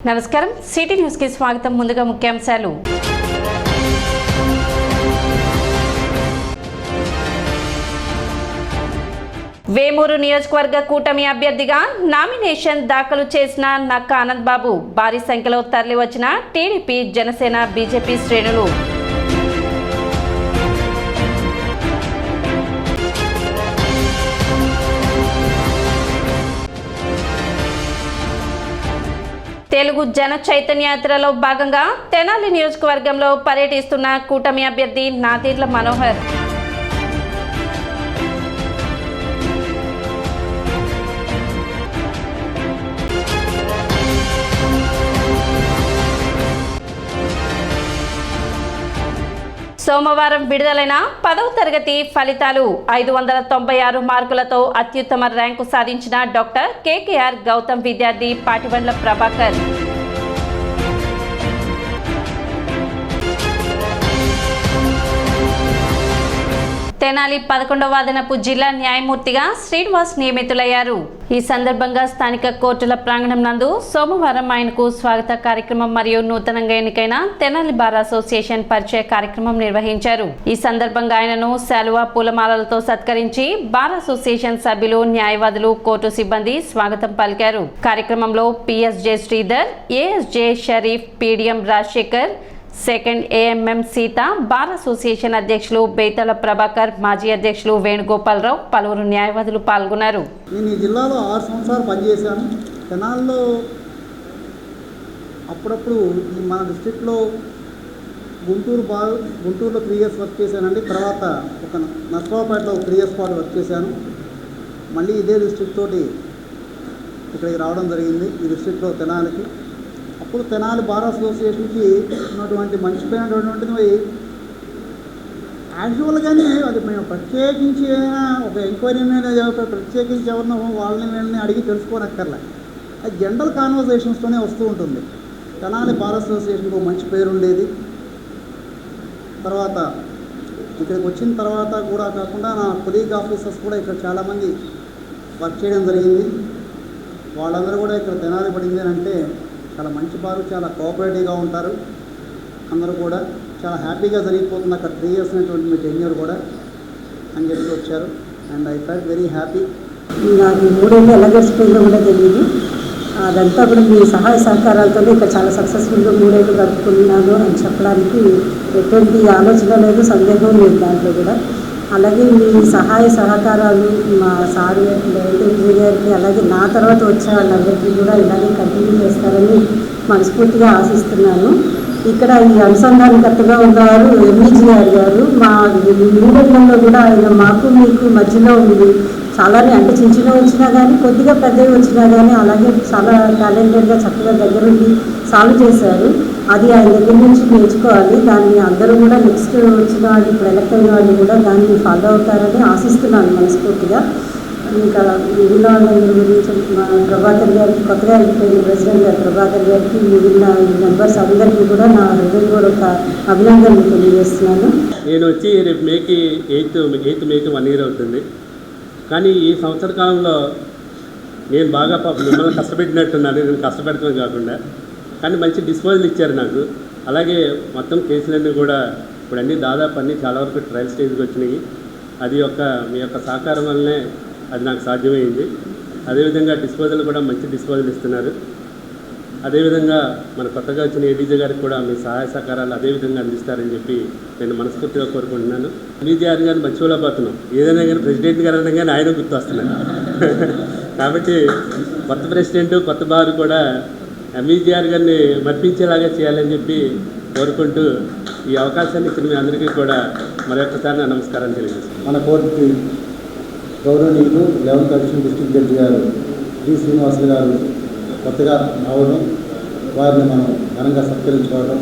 నమస్కారం city news కి స్వాగతం. ముందుగా ముఖ్యాంశాలు. వేమూరు నియోజకవర్గ కూటమి అభ్యర్థిగా నామినేషన్ దాఖలు చేసిన నక్క ఆనంద్ బాబు భారీ సంఖ్యలో తరలివచ్చిన టీడీపీ, జనసేన, బీజేపీ శ్రేణులు. తెలుగు జన చైతన్య యాత్రలో భాగంగా తెనాలి నియోజకవర్గంలో పర్యటిస్తున్న కూటమి అభ్యర్థి నాదెండ్ల మనోహర్. సోమవారం విడుదలైన 10వ తరగతి ఫలితాలు 596 మార్కులతో అత్యుత్తమ ర్యాంకు సాధించిన డాక్టర్ కేకేఆర్ గౌతమ్ విద్యార్థి పాటిబండ్ల ప్రభాకర్. తెనాలి 11వ అదనపు జిల్లా న్యాయమూర్తిగా శ్రీనివాస్ నియమితులయ్యారు. ఈ సందర్భంగా స్థానిక కోర్టుల ప్రాంగణం నందు సోమవారం ఆయనకు స్వాగత కార్యక్రమం మరియు నూతనంగా ఎన్నికైన తెనాలి బార్ అసోసియేషన్ పరిచయ కార్యక్రమం నిర్వహించారు. ఈ సందర్భంగా ఆయనను శాలువా, పూలమాలలతో సత్కరించి బార్ అసోసియేషన్ సభ్యులు, న్యాయవాదులు, కోర్టు సిబ్బంది స్వాగతం పలికారు. కార్యక్రమంలో PSJ Sridhar, ASJ Sharif, PDM Rajasekhar, second AMM Sita, bar association అధ్యక్షులు బేతల ప్రభాకర్, మాజీ అధ్యక్షులు వేణుగోపాలరావు, పలువురు న్యాయవాదులు పాల్గొన్నారు. నేను ఈ జిల్లాలో 6 సంవత్సరాలు పనిచేశాను. తెనాల్లో అప్పుడప్పుడు మన డిస్ట్రిక్ట్లో గుంటూరులో 3 ఇయర్స్ వర్క్ చేశానండి. తర్వాత ఒక నర్సరావుపేటలో 3 ఇయర్స్ పాటు వర్క్ చేశాను. మళ్ళీ ఇదే డిస్ట్రిక్ట్ తోటి ఇక్కడికి రావడం జరిగింది, ఈ డిస్ట్రిక్ట్లో తెనాలికి. అప్పుడు తెనాలి బార్ అసోసియేషన్కి ఉన్నటువంటి మర్చిపోయినటువంటిది యాక్చువల్గానే అది మేము ప్రత్యేకించి ఒక ఎంక్వైరీ మీద ప్రత్యేకించి ఎవరినో వాళ్ళని అడిగి తెలుసుకోనక్కర్లే. అది జనరల్ కాన్వర్సేషన్స్తోనే వస్తూ ఉంటుంది. తెనాలి బార్ అసోసియేషన్కి మంచి పేరు ఉండేది. తర్వాత ఇక్కడికి వచ్చిన తర్వాత కూడా కాకుండా నా కొలీగ్ ఆఫీసర్స్ కూడా ఇక్కడ చాలామంది వర్క్ చేయడం జరిగింది. వాళ్ళందరూ కూడా ఇక్కడ తెనాలి పడింది అంటే చాలా మంచి బారు, చాలా కోఆపరేటివ్గా ఉంటారు. అందరూ కూడా చాలా హ్యాపీగా జరిగిపోతుంది అక్కడ 3 ఇయర్స్ అనేటువంటి మీ టెన్యూర్ కూడా అని చెప్పి వచ్చారు. And I felt very happy. నాకు 3 ఏళ్ళు ఎలా గడిచిపోయిందో కూడా తెలియదు. అదంతా కూడా మీ సహాయ సహకారాలతో ఇక్కడ చాలా సక్సెస్ఫుల్గా 3 ఏళ్ళు గడుపుకున్నాను అని చెప్పడానికి ఎటువంటి ఆలోచన లేదు, సందేహం లేదు దాంట్లో కూడా. అలాగే మీ సహాయ సహకారాలు మా సార్ వెంకటేశ్వర గారికి, అలాగే నా తర్వాత వచ్చే వాళ్ళందరికీ కూడా ఇలాగే కంటిన్యూ చేస్తారని మనస్ఫూర్తిగా ఆశిస్తున్నాను. ఇక్కడ ఈ అనుసంధానకర్తగా ఉన్నవారు ఎంఈజీఆర్ గారు. మా 3 ఏళ్లలో కూడా ఆయన మాకు మీకు మధ్యలో ఉంది. చాలానే అంటే చిన్న వచ్చినా కానీ, కొద్దిగా పెద్దవి వచ్చినా కానీ అలాగే చాలా టాలెంటెడ్గా చక్కగా దగ్గరుండి సాల్వ్ చేశారు. అది ఆయన దగ్గర నుంచి నేర్చుకోవాలి. దాన్ని అందరూ కూడా నెక్స్ట్ వచ్చిన వాళ్ళు, ఇప్పుడు ఎలక్ట్ అయిన వాళ్ళు కూడా దాన్ని ఫాలో అవుతారని ఆశిస్తున్నాను మనస్ఫూర్తిగా. ఇంకా మిగిలిన వాళ్ళందరి గురించి ప్రభాకర్ గారికి, కొత్తగా అయిపోయిన ప్రెసిడెంట్ గారు ప్రభాకర్ గారికి, మిగిలిన మెంబర్స్ అందరికీ కూడా నా హృదయపూర్వక అభినందనలు తెలియజేస్తున్నాను. నేను వచ్చి రేపు మేకి 8th మేకి 1 year అవుతుంది. కానీ ఈ సంవత్సర కాలంలో నేను బాగా మిమ్మల్ని కష్టపెట్టినట్టున్నాను. నేను కష్టపెడతాను కాకుండా కానీ మంచి డిస్పోజల్ ఇచ్చారు నాకు. అలాగే మొత్తం కేసులన్నీ కూడా ఇప్పుడు దాదాపు అన్నీ చాలా వరకు ట్రయల్ స్టేజ్కి వచ్చినాయి. అది మీ యొక్క సహకారం వల్లనే అది నాకు సాధ్యమైంది. అదేవిధంగా డిస్పోజల్ కూడా మంచి డిస్పోజల్ ఇస్తున్నారు. అదేవిధంగా మన కొత్తగా వచ్చిన ఏడీజీ గారికి కూడా మీ సహాయ సహకారాలు అదేవిధంగా అందిస్తారని చెప్పి నేను మనస్ఫూర్తిగా కోరుకుంటున్నాను. ఎంఈజీఆర్ గారిని మర్చిపోలేకపోతున్నాం. ఏదైనా కానీ ప్రెసిడెంట్ గారు అనగానే ఆయన గుర్తొస్తున్నారు. కాబట్టి కొత్త ప్రెసిడెంట్, కొత్త బారు కూడా ఎంఈజీఆర్ గారిని మర్పించేలాగా చేయాలని చెప్పి కోరుకుంటూ ఈ అవకాశాన్ని ఇచ్చిన మీ అందరికీ కూడా మరొకసారి నమస్కారం తెలియజేస్తాను. మన కోర్టుకి గౌరవనీయులు 11th అడిషనల్ డిస్ట్రిక్ట్ జడ్జి గారు డి శ్రీనివాసులు గారు కొత్తగా రావడం, వారిని మనం ఘనంగా సత్కరించుకోవడం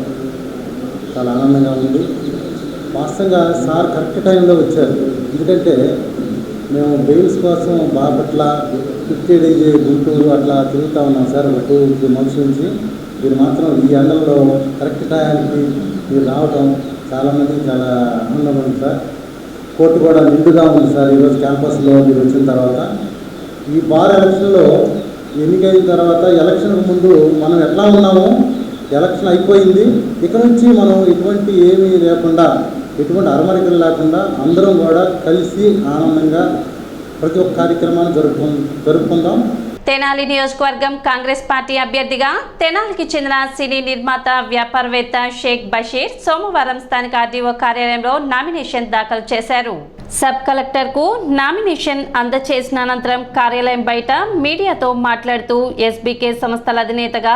చాలా ఆనందంగా ఉంది. వాస్తవంగా సార్ కరెక్ట్ టైంలో వచ్చారు. ఎందుకంటే మేము బెయిల్స్ కోసం బాపట్ల, 50 days గుంటూరు అట్లా తిరుగుతూ ఉన్నాం సార్ ఒక 2-3 months నుంచి. మీరు మాత్రం ఈ ఎండల్లో కరెక్ట్ టైంకి మీరు రావడం చాలామందికి చాలా ఆనందంగా ఉంది సార్. కోర్టు కూడా నిండుగా ఉంది సార్ ఈరోజు క్యాంపస్లో మీరు వచ్చిన తర్వాత. ఈ బార్ ఎలక్షన్లో ఎన్నికైన తర్వాత ఎలక్షన్కు ముందు మనం ఎట్లా ఉన్నామో ఎలక్షన్ అయిపోయింది, ఇక నుంచి మనం ఎటువంటి ఏమీ లేకుండా ఎటువంటి అరమరికలు లేకుండా అందరం కూడా కలిసి ఆనందంగా ప్రతి ఒక్క కార్యక్రమాన్ని జరుపుకుందాం. తెనాలి నియోజకవర్గం కాంగ్రెస్ పార్టీ అభ్యర్థిగా తెనాలికి చెందిన సినీ నిర్మాత వ్యాపారవేత్త షేక్ బషీర్ సోమవారం స్థానిక ఆర్డీఓ కార్యాలయంలో నామినేషన్ దాఖలు చేశారు. సబ్ కలెక్టర్కు నామినేషన్ అందజేసిన అనంతరం కార్యాలయం బయట మీడియాతో మాట్లాడుతూ ఎస్బీకే సంస్థల అధినేతగా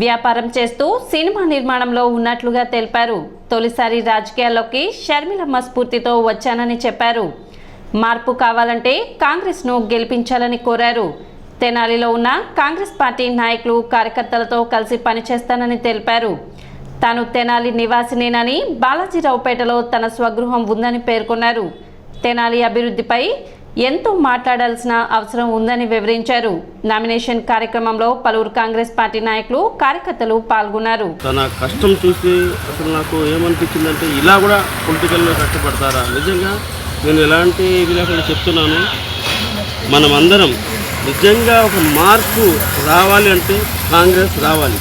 వ్యాపారం చేస్తూ సినిమా నిర్మాణంలో ఉన్నట్లుగా తెలిపారు. తొలిసారి రాజకీయాల్లోకి షర్మిలమ్మ స్ఫూర్తితో వచ్చానని చెప్పారు. మార్పు కావాలంటే కాంగ్రెస్ను గెలిపించాలని కోరారు. తెనాలిలో ఉన్న కాంగ్రెస్ పార్టీ నాయకులు కార్యకర్తలతో కలిసి పనిచేస్తానని తెలిపారు. తాను తెనాలి నివాసినేనని, బాలాజీరావుపేటలో తన స్వగృహం ఉందని పేర్కొన్నారు. తెనాలి అభివృద్ధిపై ఎంతో మాట్లాడాల్సిన అవసరం ఉందని వివరించారు. నామినేషన్ కార్యక్రమంలో పలువురు కాంగ్రెస్ పార్టీ నాయకులు కార్యకర్తలు పాల్గొన్నారు. తన కష్టం చూసి అసలు నాకు ఏమనిపించిందంటే ఇలా కూడా పొలిటికల్లో కష్టపడతారా? నిజంగా నేను ఎలాంటి ఇది లేకుండా చెప్తున్నాను, మనమందరం నిజంగా ఒక మార్పు రావాలి అంటే కాంగ్రెస్ రావాలి.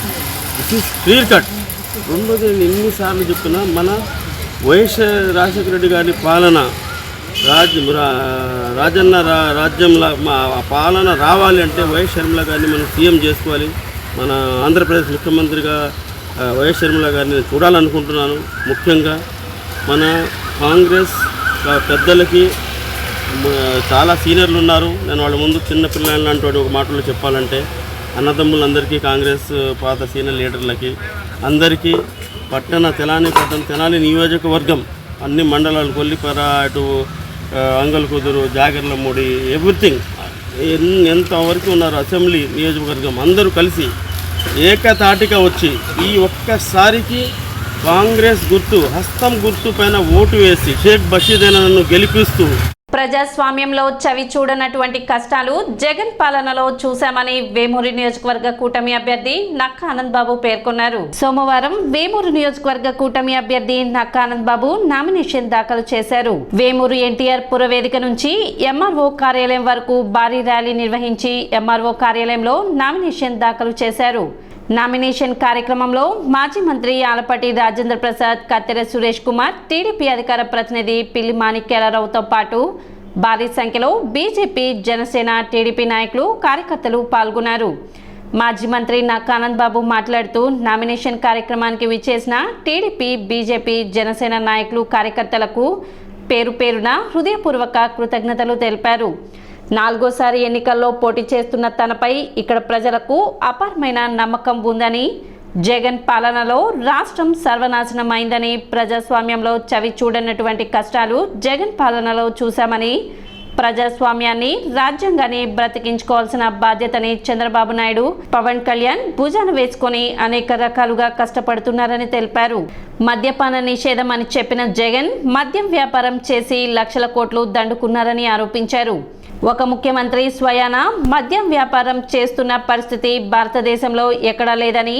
This is clear cut. రెండోది నేను ఎన్నిసార్లు చెప్తున్నా, మన వైఎస్ రాజశేఖర రెడ్డి గారి పాలన రాజన్న రాజ్యంలో పాలన రావాలి అంటే వైఎస్ షర్మిల గారిని మనం సీఎం చేసుకోవాలి. మన ఆంధ్రప్రదేశ్ ముఖ్యమంత్రిగా వైఎస్ షర్మిల గారిని చూడాలనుకుంటున్నాను. ముఖ్యంగా మన కాంగ్రెస్ పెద్దలకి చాలా సీనియర్లు ఉన్నారు. నేను వాళ్ళ ముందు చిన్న పిల్లలు లాంటి వాడు ఒక మాటలో చెప్పాలంటే అన్నదమ్ములందరికీ, కాంగ్రెస్ పాత సీనియర్ లీడర్లకి అందరికీ తెనాలి నియోజకవర్గం అన్ని మండలాలు, కొల్లిపర, అటు అంగల్కుదురు, జాగర్లమూడి, ఎవ్రీథింగ్ ఎంతవరకు ఉన్నారు అసెంబ్లీ నియోజకవర్గం అందరూ కలిసి ఏకతాటిగా వచ్చి ఈ ఒక్కసారికి కాంగ్రెస్ గుర్తు, హస్తం గుర్తు పైన ఓటు వేసి షేక్ బషీర్ నన్ను గెలిపిస్తూ ప్రజాస్వామ్యంలో చవి చూడనటువంటి కష్టాలు జగన్ పాలనలో చూశామని వేమూరు నియోజకవర్గ కూటమి అభ్యర్థి నక్క ఆనంద్ బాబు పేర్కొన్నారు. సోమవారం వేమూరు నియోజకవర్గ కూటమి అభ్యర్థి నక్క ఆనంద్ బాబు నామినేషన్ దాఖలు చేశారు. వేమూరు ఎన్టీఆర్ పురవేదిక నుంచి ఎంఆర్ఓ కార్యాలయం వరకు భారీ ర్యాలీ నిర్వహించి ఎంఆర్ఓ కార్యాలయంలో నామినేషన్ దాఖలు చేశారు. నామినేషన్ కార్యక్రమంలో మాజీ మంత్రి ఆలపాటి రాజేంద్ర ప్రసాద్, కత్తెర సురేష్ కుమార్, టీడీపీ అధికార ప్రతినిధి పిల్లి మాణిక్యాలరావుతో పాటు భారీ సంఖ్యలో బీజేపీ, జనసేన, టీడీపీ నాయకులు, కార్యకర్తలు పాల్గొన్నారు. మాజీ మంత్రి నక్క ఆనంద్ బాబు మాట్లాడుతూ నామినేషన్ కార్యక్రమానికి విచ్చేసిన టీడీపీ, బీజేపీ, జనసేన నాయకులు, కార్యకర్తలకు పేరు పేరున హృదయపూర్వక కృతజ్ఞతలు తెలిపారు. 4వ ఎన్నికల్లో పోటీ చేస్తున్న తనపై ఇక్కడ ప్రజలకు అపారమైన నమ్మకం ఉందని, జగన్ పాలనలో రాష్ట్రం సర్వనాశనమైందని, ప్రజాస్వామ్యంలో చవి చూడనటువంటి కష్టాలు జగన్ పాలనలో చూశామని, ప్రజాస్వామ్యాన్ని, రాజ్యాంగాన్ని బ్రతికించుకోవాల్సిన బాధ్యతని చంద్రబాబు నాయుడు, పవన్ కళ్యాణ్ భుజాన వేసుకొని అనేక రకాలుగా కష్టపడుతున్నారని తెలిపారు. మద్యపాన నిషేధం అని చెప్పిన జగన్ మద్యం వ్యాపారం చేసి లక్షల కోట్లు దండుకున్నారని ఆరోపించారు. ఒక ముఖ్యమంత్రి స్వయాన మద్యం వ్యాపారం చేస్తున్న పరిస్థితి భారతదేశంలో ఎక్కడా లేదని,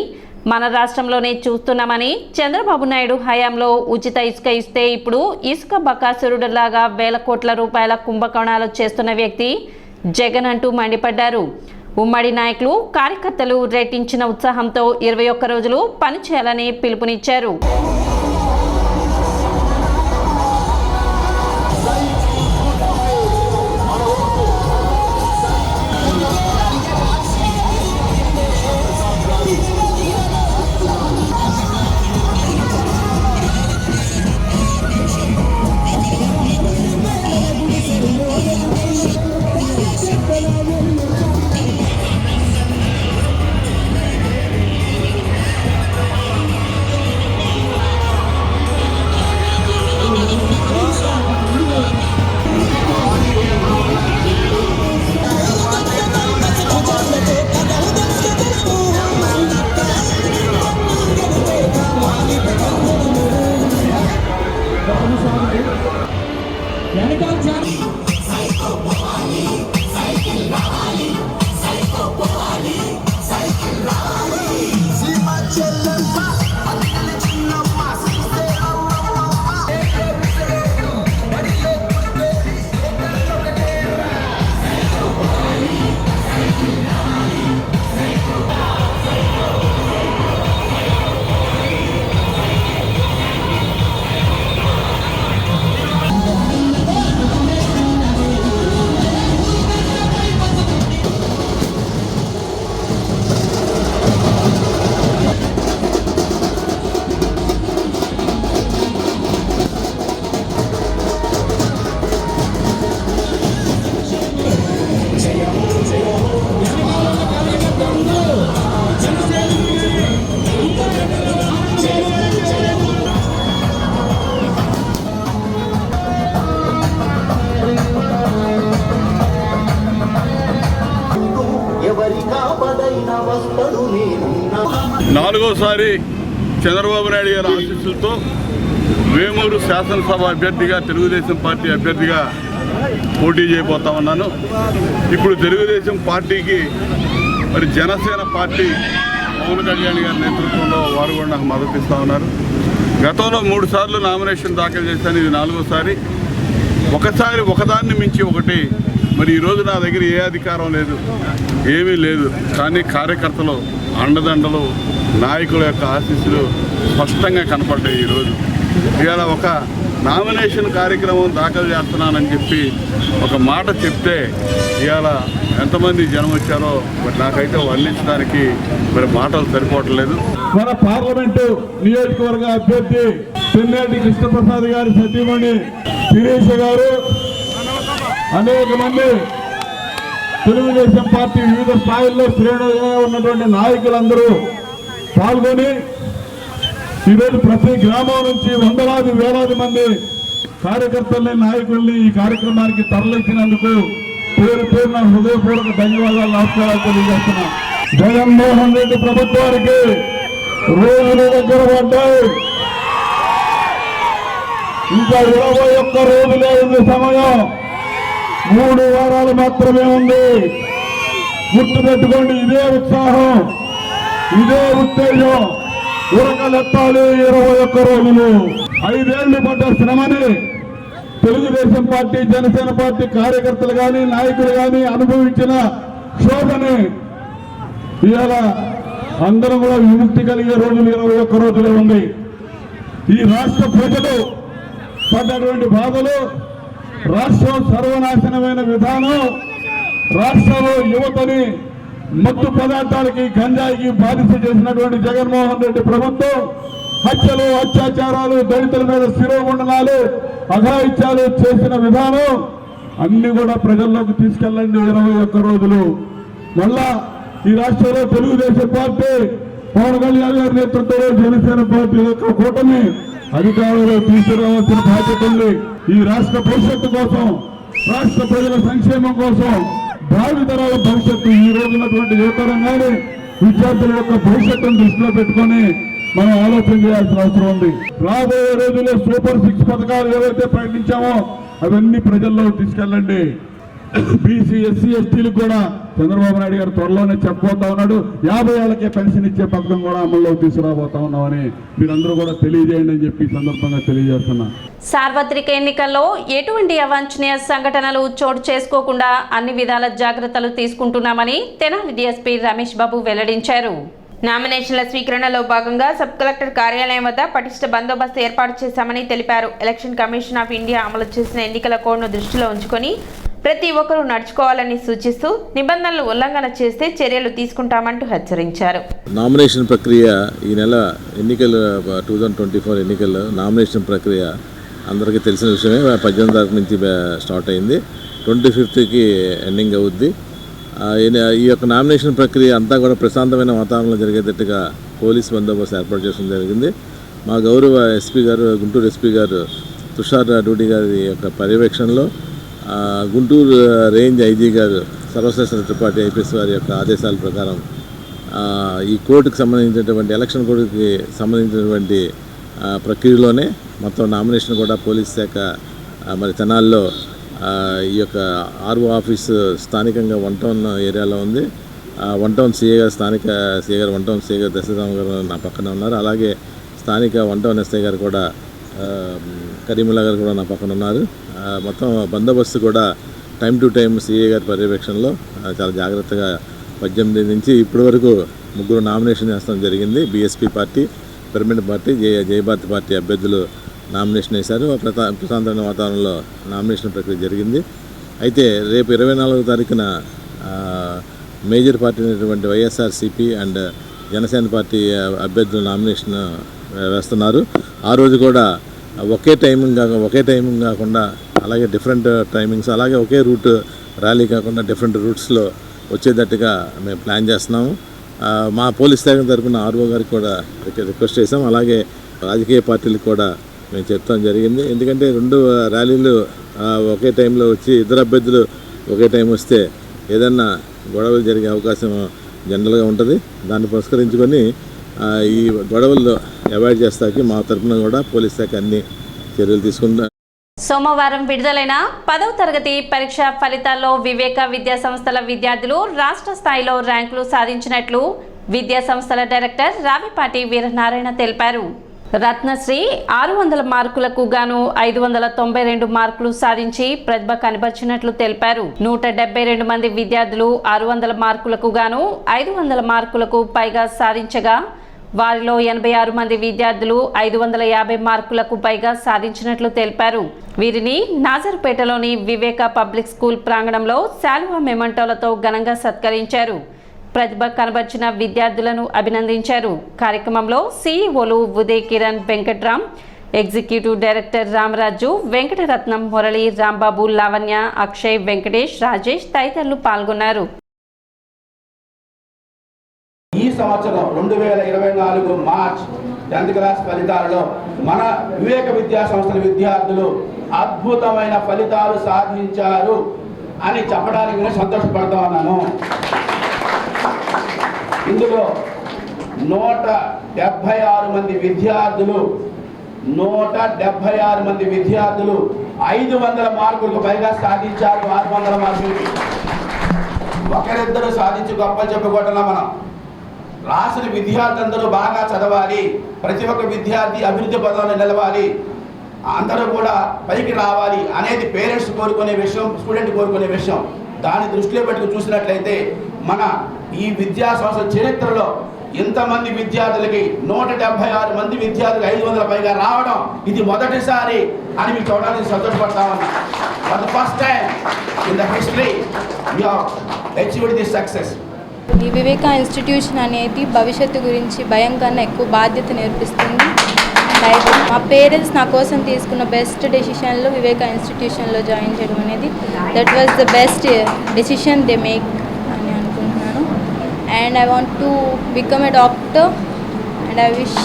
మన రాష్ట్రంలోనే చూస్తున్నామని, చంద్రబాబు నాయుడు హయాంలో ఉచిత ఇసుక ఇస్తే ఇప్పుడు ఇసుక బకాసురుడులాగా వేల కోట్ల రూపాయల కుంభకోణాలు చేస్తున్న వ్యక్తి జగన్ అంటూ మండిపడ్డారు. ఉమ్మడి నాయకులు, కార్యకర్తలు రెట్టించిన ఉత్సాహంతో 21 రోజులు పనిచేయాలని పిలుపునిచ్చారు. నాలుగోసారి చంద్రబాబు నాయుడు గారి ఆశీస్సులతో వేమూరు శాసనసభ అభ్యర్థిగా తెలుగుదేశం పార్టీ అభ్యర్థిగా పోటీ చేయబోతా ఉన్నాను. ఇప్పుడు తెలుగుదేశం పార్టీకి మరి జనసేన పార్టీ పవన్ కళ్యాణ్ గారి నేతృత్వంలో వారు కూడా నాకు మద్దతు ఇస్తూ ఉన్నారు. గతంలో 3 సార్లు నామినేషన్ దాఖలు చేశాను, ఇది 4వసారి. ఒకసారి ఒకదాన్ని మించి ఒకటి. మరి ఈరోజు నా దగ్గర ఏ అధికారం లేదు, ఏమీ లేదు, కానీ కార్యకర్తలు అండదండలు, నాయకుల యొక్క ఆశీస్సులు స్పష్టంగా కనపడ్డాయి. ఈరోజు ఇవాళ ఒక నామినేషన్ కార్యక్రమం దాఖలు చేస్తున్నానని చెప్పి ఒక మాట చెప్తే ఇవాళ ఎంతమంది జనం వచ్చారో మరి నాకైతే వర్ణించడానికి మరి మాటలు సరిపోవట్లేదు. మన పార్లమెంటు నియోజకవర్గ అభ్యర్థి పిన్నెల్లి కృష్ణప్రసాద్ గారి సతీమణి శిరీష గారు, అనేక మంది తెలుగుదేశం పార్టీ వివిధ స్థాయిల్లో శ్రేణులుగా ఉన్నటువంటి నాయకులందరూ పాల్గొని ఈరోజు ప్రతి గ్రామం నుంచి వందలాది వేలాది మంది కార్యకర్తల్ని, నాయకుల్ని ఈ కార్యక్రమానికి తరలించినందుకు పేరు పేరున హృదయపూర్వక ధన్యవాదాలు, నమస్కారాలు తెలియజేస్తున్నాం. జగన్మోహన్ రెడ్డి ప్రభుత్వానికి రోజులు దగ్గర పడ్డాయి. ఇంకా 21 రోజులే ఉంది సమయం. 3 వారాలు మాత్రమే ఉంది. గుర్తుపెట్టుకోండి, ఇదే ఉత్సాహం, ఇదే ఉత్తేజం ఉరకలెత్తాలి. 21 రోజులు 5 ఏళ్లు పడ్డ శ్రమని తెలుగుదేశం పార్టీ, జనసేన పార్టీ కార్యకర్తలు కానీ, నాయకులు కానీ అనుభవించిన క్షోభని ఇవాళ అందరం కూడా విముక్తి కలిగే రోజులు 21 రోజులే ఉంది. ఈ రాష్ట్ర ప్రజలు పడ్డటువంటి బాధలు, రాష్ట్రం సర్వనాశనమైన విధానం, రాష్ట్రంలో యువతని మత్తు పదార్థాలకి, గంజాయికి బాధిత చేసినటువంటి జగన్మోహన్ రెడ్డి ప్రభుత్వం హత్యలు, అత్యాచారాలు, దళితుల మీద శిరోమండనాలు, అఘాయిత్యాలు చేసిన విధానం అన్ని కూడా ప్రజల్లోకి తీసుకెళ్ళండి. 21 రోజులు మళ్ళా ఈ రాష్ట్రంలో తెలుగుదేశం పార్టీ, పవన్ కళ్యాణ్ గారి నేతృత్వంలో జనసేన పార్టీ యొక్క కూటమి అధికారంలో తీసుకురావాల్సిన బాధ్యత ఉంది. ఈ రాష్ట్ర భవిష్యత్తు కోసం, రాష్ట్ర ప్రజల సంక్షేమం కోసం, భావితరాల భవిష్యత్తు, ఈ రోజున్నటువంటి యువతరం కానీ విద్యార్థుల యొక్క భవిష్యత్తును దృష్టిలో పెట్టుకొని మనం ఆలోచన చేయాల్సిన అవసరం ఉంది. రాబోయే రోజుల్లో సూపర్ 6 పథకాలు ఏవైతే ప్రకటించామో అవన్నీ ప్రజల్లో తీసుకెళ్ళండి. బీసీ, ఎస్సీ, ఎస్టీలకు కూడా చంద్రబాబు నాయుడు గారు త్వరలోనే చెప్పబోతా ఉన్నాడు. 50 ఏళ్లకే పెన్షన్ ఇచ్చే పథకం కూడా అమల్లో తీసుకురాబోతా ఉన్నామని మీరందరూ కూడా తెలియజేయండి అని చెప్పి సందర్భంగా తెలియజేస్తున్నా. సార్వత్రిక ఎన్నికల్లో ఎటువంటి అవాంఛనీయ సంఘటనలు చోటు చేసుకోకుండా అన్ని విధాల జాగ్రత్తలు తీసుకుంటున్నామని తెనాలి డీఎస్పీ రమేష్ బాబు వెల్లడించారు. నామినేషన్ల స్వీకరణలో భాగంగా సబ్ కలెక్టర్ కార్యాలయం వద్ద పటిష్ట బందోబస్తు ఏర్పాటు చేశామని తెలిపారు. ఎలక్షన్ కమిషన్ ఆఫ్ ఇండియా అమలు చేసిన ఎన్నికల కోడ్ను దృష్టిలో ఉంచుకొని ప్రతి ఒక్కరూ నడుచుకోవాలని సూచిస్తూ నిబంధనలు ఉల్లంఘన చేస్తే చర్యలు తీసుకుంటామంటూ హెచ్చరించారు. నామినేషన్ ప్రక్రియ ఈ నెల ఎన్నికలు 2024 ఎన్నికల్లో నామినేషన్ ప్రక్రియ అందరికీ తెలిసిన విషయమే. 18వ తారీఖు నుంచి స్టార్ట్ అయింది, 25కి ఎండింగ్ అవుద్ది. ఈ యొక్క నామినేషన్ ప్రక్రియ అంతా కూడా ప్రశాంతమైన వాతావరణంలో జరిగేటట్టుగా పోలీస్ బందోబస్తు ఏర్పాటు చేయడం జరిగింది. మా గౌరవ ఎస్పీ గారు, గుంటూరు ఎస్పీ గారు తుషార్ డూటీ గారి యొక్క పర్యవేక్షణలో గుంటూరు రేంజ్ ఐజీ గారు సర్వశ్రేష్ఠ త్రిపాఠి ఐపీఎస్ వారి యొక్క ఆదేశాల ప్రకారం ఈ కోర్టుకు సంబంధించినటువంటి ఎలక్షన్ కోర్టుకి సంబంధించినటువంటి ప్రక్రియలోనే మొత్తం నామినేషన్ కూడా పోలీస్ శాఖ మరి తెనాల్లో ఈ యొక్క ఆర్ఓ ఆఫీసు స్థానికంగా 1 టౌన్ ఏరియాలో ఉంది. 1 టౌన్ సీఏ గారు, స్థానిక సీఏ గారు, 1 టౌన్ సీఏ గారు దశరామ గారు నా పక్కన ఉన్నారు. అలాగే స్థానిక 1 టౌన్ ఎస్ఐ గారు కూడా, కరీముల్లా గారు కూడా నా పక్కన ఉన్నారు. మొత్తం బందోబస్తు కూడా టైం టు టైం సీఏ గారి పర్యవేక్షణలో చాలా జాగ్రత్తగా 18 నుంచి ఇప్పటి వరకు 3 నామినేషన్ చేస్తాం జరిగింది. BSP party, pyramid party, Jayabharathi party అభ్యర్థులు నామినేషన్ వేశారు. ప్రశాంతమైన వాతావరణంలో నామినేషన్ ప్రక్రియ జరిగింది. అయితే రేపు 24వ తారీఖున మేజర్ పార్టీ అయినటువంటి వైఎస్ఆర్సీపీ అండ్ జనసేన పార్టీ అభ్యర్థులు నామినేషన్ వేస్తున్నారు. ఆ రోజు కూడా ఒకే టైమింగ్ కాకుండా అలాగే డిఫరెంట్ టైమింగ్స్, అలాగే ఒకే రూట్ ర్యాలీ కాకుండా డిఫరెంట్ రూట్స్లో వచ్చేటట్టుగా మేము ప్లాన్ చేస్తున్నాము. మా పోలీస్ శాఖ తరఫున ఆర్ఓ గారికి కూడా రిక్వెస్ట్ చేసాం. అలాగే రాజకీయ పార్టీలకు కూడా మేము చెప్తాం జరిగింది. ఎందుకంటే 2 ర్యాలీలు ఒకే టైంలో వచ్చి 2 అభ్యర్థులు ఒకే టైం వస్తే ఏదన్నా గొడవలు జరిగే అవకాశం జనరల్గా ఉంటుంది. దాన్ని పురస్కరించుకొని ఈ గొడవల్లో అవాయిడ్ చేస్తాకి మా తరఫున కూడా పోలీస్ శాఖ అన్ని చర్యలు తీసుకుందా. సోమవారం విడుదలైన 10వ తరగతి పరీక్ష ఫలితాల్లో వివేక విద్యా సంస్థల విద్యార్థులు రాష్ట్ర స్థాయిలో ర్యాంకులు సాధించినట్లు విద్యా సంస్థల డైరెక్టర్ రావిపాటి వీరనారాయణ తెలిపారు. రత్నశ్రీ 600 మార్కులకు గాను 592 మార్కులు సాధించి ప్రతిభ కనబర్చినట్లు తెలిపారు. 172 మంది విద్యార్థులు 600 మార్కులకు గాను 500 మార్కులకు పైగా సాధించగా వారిలో 86 మంది విద్యార్థులు 550 మార్కులకు పైగా సాధించినట్లు తెలిపారు. వీరిని నాజర్పేటలోని వివేక పబ్లిక్ స్కూల్ ప్రాంగణంలో శాలువా మెమంటోలతో ఘనంగా సత్కరించారు. ప్రతిభ కనబర్చిన విద్యార్థులను అభినందించారు. కార్యక్రమంలో సీఈఓలు ఉదయ్ కిరణ్ వెంకట్రామ్, ఎగ్జిక్యూటివ్ డైరెక్టర్ రామరాజు, వెంకటరత్నం, మురళి, రాంబాబు, లావణ్య, అక్షయ్, వెంకటేష్, రాజేష్ తదితరులు పాల్గొన్నారు. ఈ సంవత్సరం 2024 మార్చ్ 10th క్లాస్ ఫలితాలలో మన వివేక విద్యా సంస్థల విద్యార్థులు అద్భుతమైన ఫలితాలు సాధించారు అని చెప్పడానికి నేను సంతోషపడతా ఉన్నాను. ఇందులో 176 మంది విద్యార్థులు 500 మార్కులకు పైగా సాధించారు. 600 మార్కులకి ఒకరిద్దరు సాధించి గొప్పలు చెప్పుకోవటంలో మనం రాసిన విద్యార్థులందరూ బాగా చదవాలి, ప్రతి ఒక్క విద్యార్థి అభివృద్ధి పదంలో నిలవాలి, అందరూ కూడా పైకి రావాలి అనేది పేరెంట్స్ కోరుకునే విషయం, స్టూడెంట్ కోరుకునే విషయం. దాన్ని దృష్టిలో పెట్టుకుని చూసినట్లయితే మన ఈ విద్యా సంస్థ చరిత్రలో ఇంతమంది విద్యార్థులకి 176 మంది విద్యార్థులు 500 పైగా రావడం ఇది మొదటిసారి అని మీకు చూడడానికి సంతోషపడతా ఉన్నా. For the first time in the history we have achieved this success. ఈ వివేక ఇన్స్టిట్యూషన్ అనేది భవిష్యత్తు గురించి భయం కన్నా ఎక్కువ బాధ్యత నేర్పిస్తుంది. మా పేరెంట్స్ నా కోసం తీసుకున్న బెస్ట్ డెసిషన్లో వివేక ఇన్స్టిట్యూషన్లో జాయిన్ చేయడం అనేది that was the best decision they make అని అనుకుంటున్నాను. And I want to become a doctor and I wish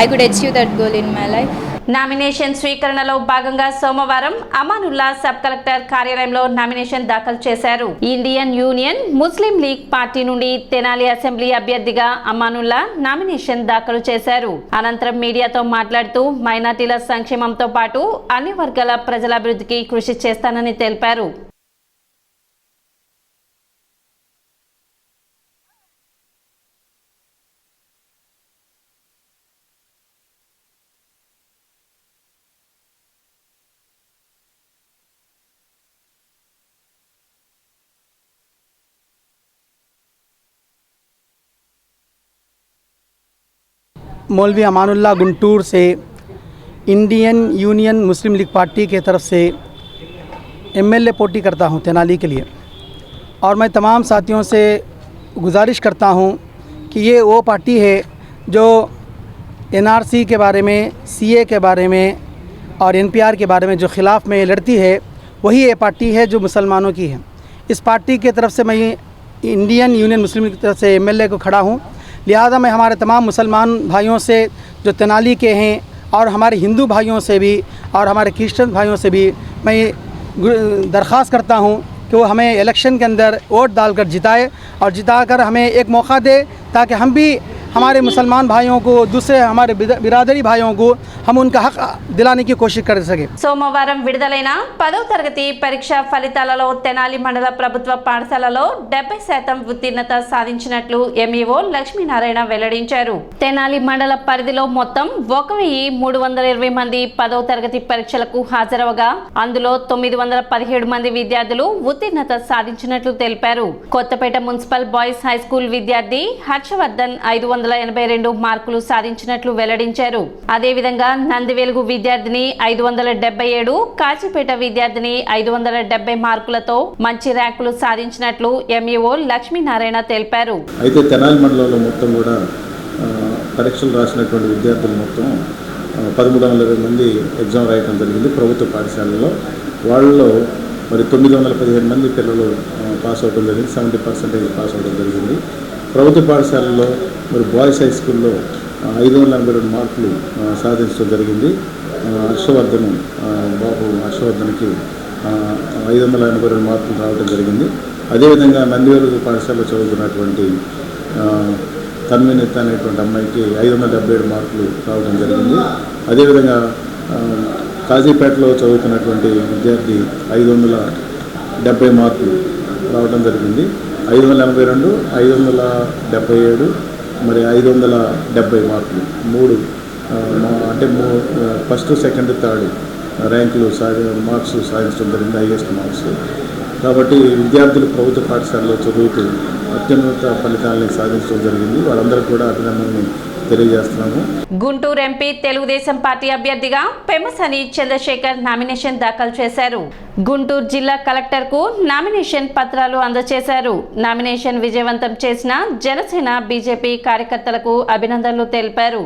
I could achieve that goal in my life. Nomination స్వీకరణలో భాగంగా సోమవారం అమానుల్లా సబ్ కలెక్టర్ కార్యాలయంలో నామినేషన్ దాఖలు చేశారు. ఇండియన్ యూనియన్ ముస్లిం లీగ్ పార్టీ నుండి తెనాలి అసెంబ్లీ అభ్యర్థిగా అమానుల్లా నామినేషన్ దాఖలు చేశారు. అనంతరం మీడియాతో మాట్లాడుతూ మైనార్టీల సంక్షేమంతో పాటు అన్ని వర్గాల ప్రజల అభివృద్ధికి కృషి చేస్తానని తెలిపారు. मौलवी अमानुल्लाह गुंटूर से इंडियन यूनियन मुस्लिम लीग पार्टी के तरफ से एमएलए पोटी करता हूं तेनाली के लिए। और मैं तमाम साथियों से गुजारिश करता हूं कि ये वो पार्टी है जो एनआरसी के बारे में, सीए के बारे में और एनपीआर के बारे में जो ख़िलाफ़ में लड़ती है, वही ये पार्टी है जो मुसलमानों की है। इस पार्टी की तरफ से मैं इंडियन यूनियन मुस्लिम लीग की तरफ से एमएलए को खड़ा हूँ। लिहाजा मैं हमारे तमाम मुसलमान भाइयों से जो तेनाली के हैं और हमारे हिंदू भाइयों से भी और हमारे क्रिश्चियन भाइयों से भी मैं दरख्वास्त करता हूं कि वो हमें इलेक्शन के अंदर वोट डालकर जिताए और जिताकर हमें एक मौका दे ताकि हम भी हमारे मुसलमान भाइयों को, दूसरे हमारे बिरादरी भाइयों को हम उनका हक दिलाने की कोशिश कर सके। సోమవారం విడుదలైన 10వ తరగతి పరీక్ష ఫలితాలలో తెనాలి మండల ప్రభుత్వ పాఠశాలలో 70% ఉత్తీర్ణత సాధించినట్లు ఎంఈఓ లక్ష్మీనారాయణ వెల్లడించారు. తెనాలి మండల పరిధిలో మొత్తం 1320 మంది 10వ తరగతి పరీక్షలకు హాజరవగా అందులో 917 మంది విద్యార్థులు ఉత్తీర్ణత సాధించినట్లు తెలిపారు. Kothapeta municipal boys high school విద్యార్థి హర్షవర్ధన్ 582 మార్కులు సాధించినట్లు వెల్లడించారు. అదేవిధంగా నందివెలుగు విద్యార్థిని 577, కాచిపేట విద్యార్థిని 570 మార్కులతో మంచి ర్యాంకులు సాధించినట్లు ఎంఈఓ లక్ష్మీనారాయణ తెలిపారు. అయితే తెనాలి మండలంలో మొత్తం కూడా పరీక్షలు రాసినటువంటి విద్యార్థులు మొత్తం 1320 మంది ఎగ్జామ్ రాయడం జరిగింది ప్రభుత్వ పాఠశాలలో. వాళ్ళలో మరి 915 మంది పిల్లలు పాస్ అవడం జరిగింది, 70% పాస్ అవడం జరిగింది. ప్రభుత్వ పాఠశాలలో మరి బాయ్స్ హై స్కూల్లో 582 మార్కులు సాధించడం జరిగింది. బాబు హర్షవర్ధన్కి 582 మార్కులు రావడం జరిగింది. అదేవిధంగా నందివేలు పాఠశాలలో చదువుతున్నటువంటి తన్వినిత అనేటువంటి అమ్మాయికి 577 మార్కులు రావడం జరిగింది. అదేవిధంగా కాజీపేటలో చదువుతున్నటువంటి విద్యార్థి 570 మార్కులు రావడం జరిగింది. 582, 577 మరి 570 మార్కులు అంటే ఫస్ట్, సెకండ్, థర్డ్ ర్యాంకులు మార్క్స్ సాధించడం జరిగింది, హైయెస్ట్ మార్క్స్. కాబట్టి విద్యార్థులు ప్రభుత్వ పాఠశాలలో చదువుతూ అత్యున్నత ఫలితాలని సాధించడం జరిగింది. వాళ్ళందరికీ కూడా అభినందనలు తెలియజేస్తున్నాము. గుంటూరు ఎంపీ తెలుగుదేశం పార్టీ అభ్యర్థిగా పెమ్మసాని చంద్రశేఖర్ నామినేషన్ దాఖలు చేశారు. గుంటూరు జిల్లా కలెక్టర్కు నామినేషన్ పత్రాలు అందజేశారు. నామినేషన్ విజయవంతం చేసిన జనసేన బీజేపీ కార్యకర్తలకు అభినందనలు తెలిపారు.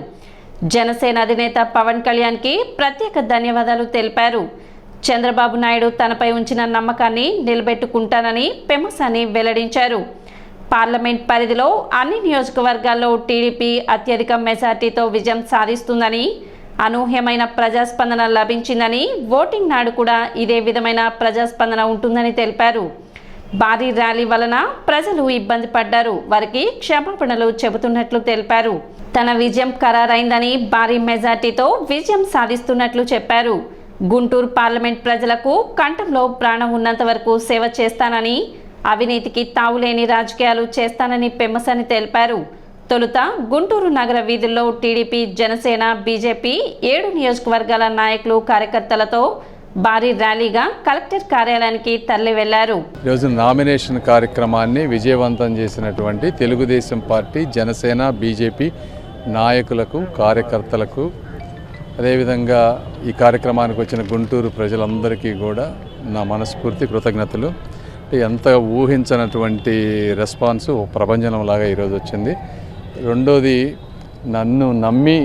జనసేన అధినేత పవన్ కళ్యాణ్కి ప్రత్యేక ధన్యవాదాలు తెలిపారు. చంద్రబాబు నాయుడు తనపై ఉంచిన నమ్మకాన్ని నిలబెట్టుకుంటానని పెమ్మసాని వెల్లడించారు. పార్లమెంట్ పరిధిలో అన్ని నియోజకవర్గాల్లో టీడీపీ అత్యధిక మెజార్టీతో విజయం సాధిస్తుందని, అనూహ్యమైన ప్రజాస్పందన లభించిందని, ఓటింగ్ నాడు కూడా ఇదే విధమైన ప్రజాస్పందన ఉంటుందని తెలిపారు. భారీ ర్యాలీ వలన ప్రజలు ఇబ్బంది పడ్డారు, వారికి క్షమాపణలు చెబుతున్నట్లు తెలిపారు. తన విజయం ఖరారైందని, భారీ మెజార్టీతో విజయం సాధిస్తున్నట్లు చెప్పారు. గుంటూరు పార్లమెంట్ ప్రజలకు కంఠంలో ప్రాణం ఉన్నంత వరకు సేవ చేస్తానని, అవినీతికి తావులేని రాజకీయాలు చేస్తానని పెమ్మసాని తెలిపారు. తొలుత గుంటూరు నగర వీధుల్లో టీడీపీ, జనసేన, బీజేపీ 7 నియోజకవర్గాల నాయకులు, కార్యకర్తలతో భారీ ర్యాలీగా కలెక్టర్ కార్యాలయానికి తరలి వెళ్లారు. ఈరోజు నామినేషన్ కార్యక్రమాన్ని విజయవంతం చేసినటువంటి తెలుగుదేశం పార్టీ, జనసేన, బీజేపీ నాయకులకు, కార్యకర్తలకు, అదేవిధంగా ఈ కార్యక్రమానికి వచ్చిన గుంటూరు ప్రజలందరికీ కూడా నా మనస్ఫూర్తి కృతజ్ఞతలు. ఎంత ఊహించనటువంటి రెస్పాన్స్ ప్రభంజనంలాగా ఈరోజు వచ్చింది. రెండోది, నన్ను నమ్మి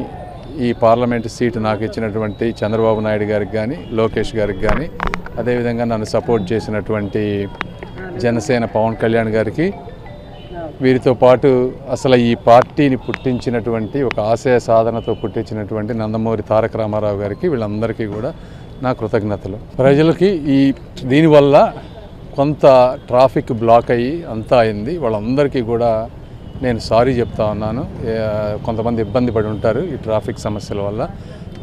ఈ పార్లమెంటు సీటు నాకు ఇచ్చినటువంటి చంద్రబాబు నాయుడు గారికి కానీ, లోకేష్ గారికి కానీ, అదేవిధంగా నన్ను సపోర్ట్ చేసినటువంటి జనసేన పవన్ కళ్యాణ్ గారికి, వీరితో పాటు అసలు ఈ పార్టీని పుట్టించినటువంటి, ఒక ఆశయ సాధనతో పుట్టించినటువంటి నందమూరి తారక రామారావు గారికి, వీళ్ళందరికీ కూడా నా కృతజ్ఞతలు. ప్రజలకి దీనివల్ల కొంత ట్రాఫిక్ బ్లాక్ అయ్యి అంతా అయింది. వాళ్ళందరికీ కూడా నేను సారీ చెప్తా ఉన్నాను. కొంతమంది ఇబ్బంది పడి ఉంటారు ఈ ట్రాఫిక్ సమస్యల వల్ల.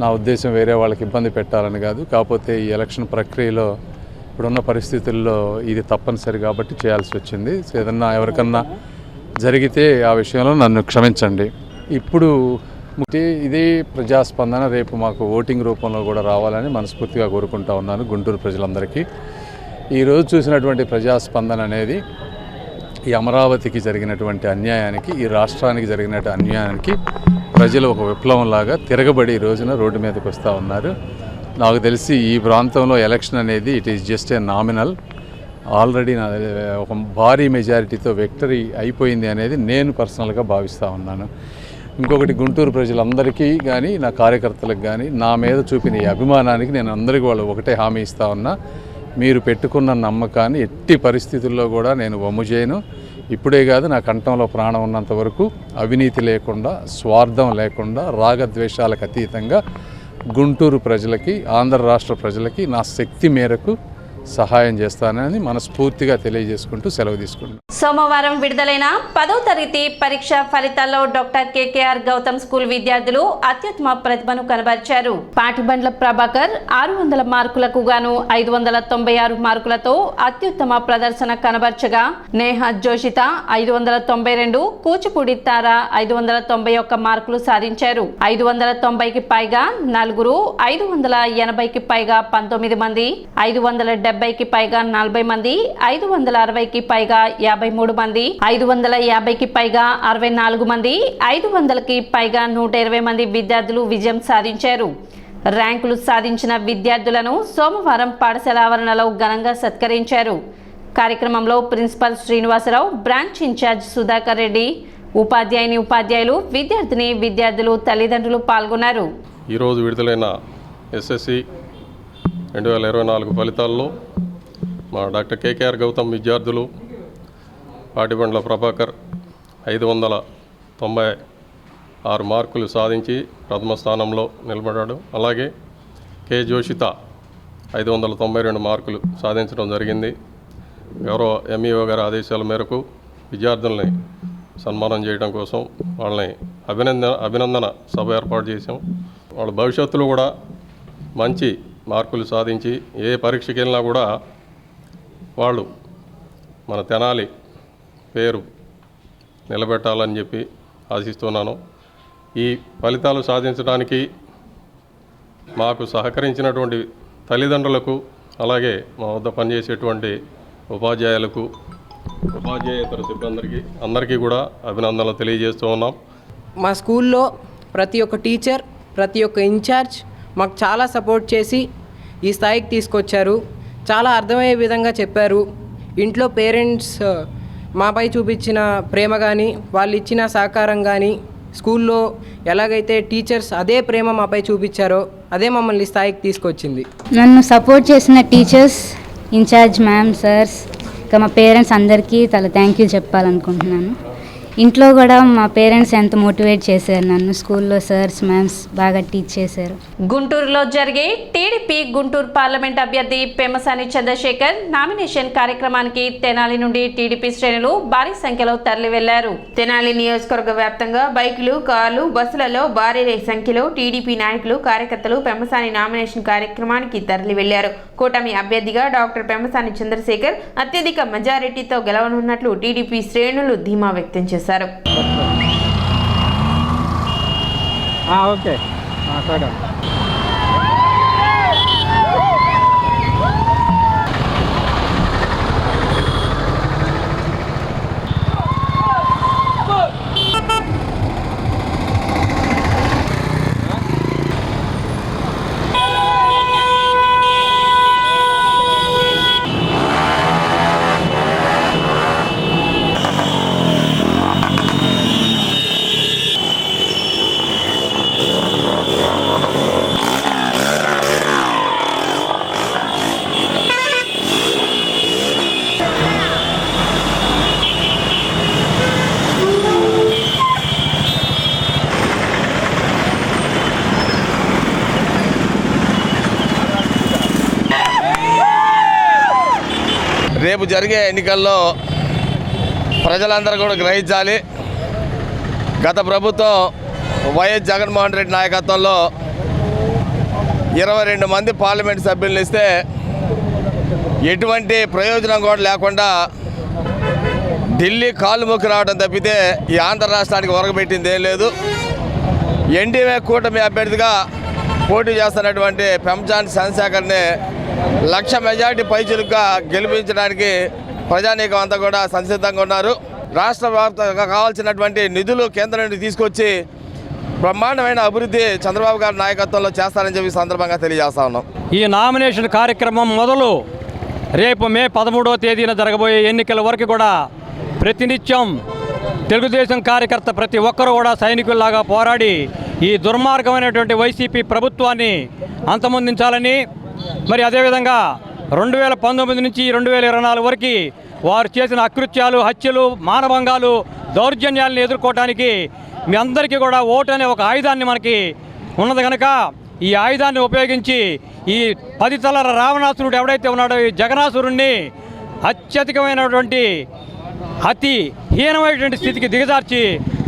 నా ఉద్దేశం వేరే వాళ్ళకి ఇబ్బంది పెట్టాలని కాదు. కాకపోతే ఈ ఎలక్షన్ ప్రక్రియలో ఇప్పుడున్న పరిస్థితుల్లో ఇది తప్పనిసరి కాబట్టి చేయాల్సి వచ్చింది. ఏదన్నా ఎవరికన్నా జరిగితే ఆ విషయంలో నన్ను క్షమించండి. ఇప్పుడు ఇదే ప్రజాస్పందన రేపు మాకు ఓటింగ్ రూపంలో కూడా రావాలని మనస్ఫూర్తిగా కోరుకుంటా ఉన్నాను గుంటూరు ప్రజలందరికీ. ఈరోజు చూసినటువంటి ప్రజాస్పందన అనేది ఈ అమరావతికి జరిగినటువంటి అన్యాయానికి, ఈ రాష్ట్రానికి జరిగిన అన్యాయానికి ప్రజలు ఒక విప్లవంలాగా తిరగబడి ఈ రోజున రోడ్డు మీదకి వస్తూ ఉన్నారు. నాకు తెలిసి ఈ ప్రాంతంలో ఎలక్షన్ అనేది it is just a nominal. Already ఒక భారీ మెజారిటీతో విక్టరీ అయిపోయింది అనేది నేను పర్సనల్గా భావిస్తూ ఉన్నాను. ఇంకొకటి, గుంటూరు ప్రజలందరికీ కానీ, నా కార్యకర్తలకు కానీ నా మీద చూపిన ఈ అభిమానానికి నేను అందరికీ వాళ్ళు ఒకటే హామీ ఇస్తూ ఉన్నా. మీరు పెట్టుకున్న నమ్మకాన్ని ఎట్టి పరిస్థితుల్లో కూడా నేను వమ్ము చేయను. ఇప్పుడే కాదు, నా కంఠంలో ప్రాణం ఉన్నంత వరకు అవినీతి లేకుండా, స్వార్థం లేకుండా, రాగద్వేషాలకు అతీతంగా గుంటూరు ప్రజలకి, ఆంధ్ర రాష్ట్ర ప్రజలకి నా శక్తి మేరకు సహాయం చేస్తానని మనస్ఫూర్తిగా తెలియజేసుకుంటూ సెలవు తీసుకుంటున్నాను. సోమవారం విడుదలైన 10వ తరగతి పరీక్ష ఫలితాల్లో డాక్టర్ కేకేఆర్ గౌతమ్ స్కూల్ విద్యార్థులు అత్యుత్తమ ప్రతిభను కనబరిచారు. పాటిబండ్ల ప్రభాకర్ 600 మార్కులకు గాను 596 మార్కులతో అత్యుత్తమ ప్రదర్శన కనబర్చగా, నేహా జోషిత 592, కూచిపూడి తార 591 మార్కులు సాధించారు. 590కి పైగా నలుగురు, 580కి పైగా 19 మంది, 570కి పైగా 40 మంది, 560కి పైగా 53 మంది, 550కి పైగా 64 మంది, 500కి పైగా 120 మంది విద్యార్థులు విజయం సాధించారు. ర్యాంకులు సాధించిన విద్యార్థులను సోమవారం పాఠశాల ఆవరణలో ఘనంగా సత్కరించారు. కార్యక్రమంలో principal Srinivasarao, branch incharge Sudhakar Reddy, ఉపాధ్యాయులు, విద్యార్థులు, తల్లిదండ్రులు పాల్గొన్నారు. ఈరోజు విడుదలైన ఎస్ఎస్సి 2024 ఫలితాల్లో మా డాక్టర్ కేకేఆర్ గౌతమ్ విద్యార్థులు పాటిబండ్ల ప్రభాకర్ 596 మార్కులు సాధించి ప్రథమ స్థానంలో నిలబడ్డాడు. అలాగే కే జోషిత 592 మార్కులు సాధించడం జరిగింది. గౌరవ ఎంఈఓ గారి ఆదేశాల మేరకు విద్యార్థుల్ని సన్మానం చేయడం కోసం వాళ్ళని అభినందన సభ ఏర్పాటు చేసాం. వాళ్ళ భవిష్యత్తులో కూడా మంచి మార్కులు సాధించి ఏ పరీక్షకి వెళ్ళినా కూడా వాళ్ళు మన తెనాలి పేరు నిలబెట్టాలని చెప్పి ఆశిస్తున్నాను. ఈ ఫలితాలు సాధించడానికి మాకు సహకరించినటువంటి తల్లిదండ్రులకు, అలాగే మా వద్ద పనిచేసేటువంటి ఉపాధ్యాయులకు, ఉపాధ్యాయేతర సిబ్బందికి అందరికీ కూడా అభినందనలు తెలియజేస్తూ ఉన్నాం. మా స్కూల్లో ప్రతి ఒక్క టీచర్, ప్రతి ఒక్క ఇన్ఛార్జ్ మాకు చాలా సపోర్ట్ చేసి ఈ స్థాయికి తీసుకొచ్చారు. చాలా అర్థమయ్యే విధంగా చెప్పారు. ఇంట్లో పేరెంట్స్ మాపై చూపించిన ప్రేమ కానీ, వాళ్ళు ఇచ్చిన సహకారం కానీ, స్కూల్లో ఎలాగైతే టీచర్స్ అదే ప్రేమ మాపై చూపించారో అదే మమ్మల్ని స్థాయికి తీసుకొచ్చింది. నన్ను సపోర్ట్ చేసిన టీచర్స్, ఇన్ఛార్జ్ మ్యామ్, సార్స్, ఇంకా మా పేరెంట్స్ అందరికీ థ్యాంక్ యూ చెప్పాలనుకుంటున్నాను. ఇంట్లో కూడా మా పేరెంట్స్ ఎంత మోటివేట్ చేశారు నన్ను. స్కూల్లో సార్స్, మ్యామ్స్ బాగా టీచ్ చేశారు. గుంటూరులో జరిగే టీడీపీ గుంటూరు పార్లమెంట్ అభ్యర్థి పెమ్మసాని చంద్రశేఖర్ నామినేషన్ కార్యక్రమానికి తెనాలి నుండి టీడీపీ శ్రేణులు భారీ సంఖ్యలో తరలి వెళ్లారు. తెనాలి నియోజకవర్గ వ్యాప్తంగా బైకులు, కార్లు, బస్సులలో భారీ సంఖ్యలో టీడీపీ నాయకులు, కార్యకర్తలు పెమ్మసాని నామినేషన్ కార్యక్రమానికి తరలి వెళ్లారు. కూటమి అభ్యర్థిగా డాక్టర్ పెమ్మసాని చంద్రశేఖర్ అత్యధిక మెజారిటీతో గెలవనున్నట్లు టీడీపీ శ్రేణులు ధీమా వ్యక్తం చేశారు. ఓకే సరే. రేపు జరిగే ఎన్నికల్లో ప్రజలందరూ కూడా గ్రహించాలి. గత ప్రభుత్వం వైఎస్ జగన్మోహన్ రెడ్డి నాయకత్వంలో 22 మంది పార్లమెంట్ సభ్యులను ఇస్తే ఎటువంటి ప్రయోజనం కూడా లేకుండా ఢిల్లీ కాలు మొక్కి రావడం తప్పితే ఈ ఆంధ్ర రాష్ట్రానికి ఒరగబెట్టింది ఏం లేదు. ఎన్డీఏ కూటమి అభ్యర్థిగా పోటీ చేస్తున్నటువంటి పెమ్మసాని చంద్రశేఖర్ని 1,00,000 మెజార్టీ పైచులుగా గెలిపించడానికి ప్రజానీకం అంతా కూడా సంసిద్ధంగా ఉన్నారు. రాష్ట్ర వ్యాప్తంగా కావాల్సినటువంటి నిధులు కేంద్రం నుండి తీసుకొచ్చి బ్రహ్మాండమైన అభివృద్ధి చంద్రబాబు గారి నాయకత్వంలో చేస్తారని చెప్పి సందర్భంగా తెలియజేస్తా ఉన్నాం. ఈ నామినేషన్ కార్యక్రమం మొదలు రేపు మే 13వ తేదీన జరగబోయే ఎన్నికల వరకు కూడా ప్రతినిత్యం తెలుగుదేశం కార్యకర్త ప్రతి ఒక్కరూ కూడా సైనికుల్లాగా పోరాడి ఈ దుర్మార్గమైనటువంటి వైసీపీ ప్రభుత్వాన్ని అంతమొందించాలని, మరి అదేవిధంగా 2019 నుంచి 2024 వరకు వారు చేసిన అకృత్యాలు, హత్యలు, మానభంగాలు, దౌర్జన్యాలను ఎదుర్కోవడానికి మీ అందరికీ కూడా ఓటు అనే ఒక ఆయుధాన్ని మనకి ఉన్నది కనుక ఈ ఆయుధాన్ని ఉపయోగించి ఈ 10 తలల రావణాసురుడు ఎవడైతే ఉన్నాడో ఈ జగనాసురుణ్ణి అత్యధికమైనటువంటి అతి హీనమైనటువంటి స్థితికి దిగజార్చి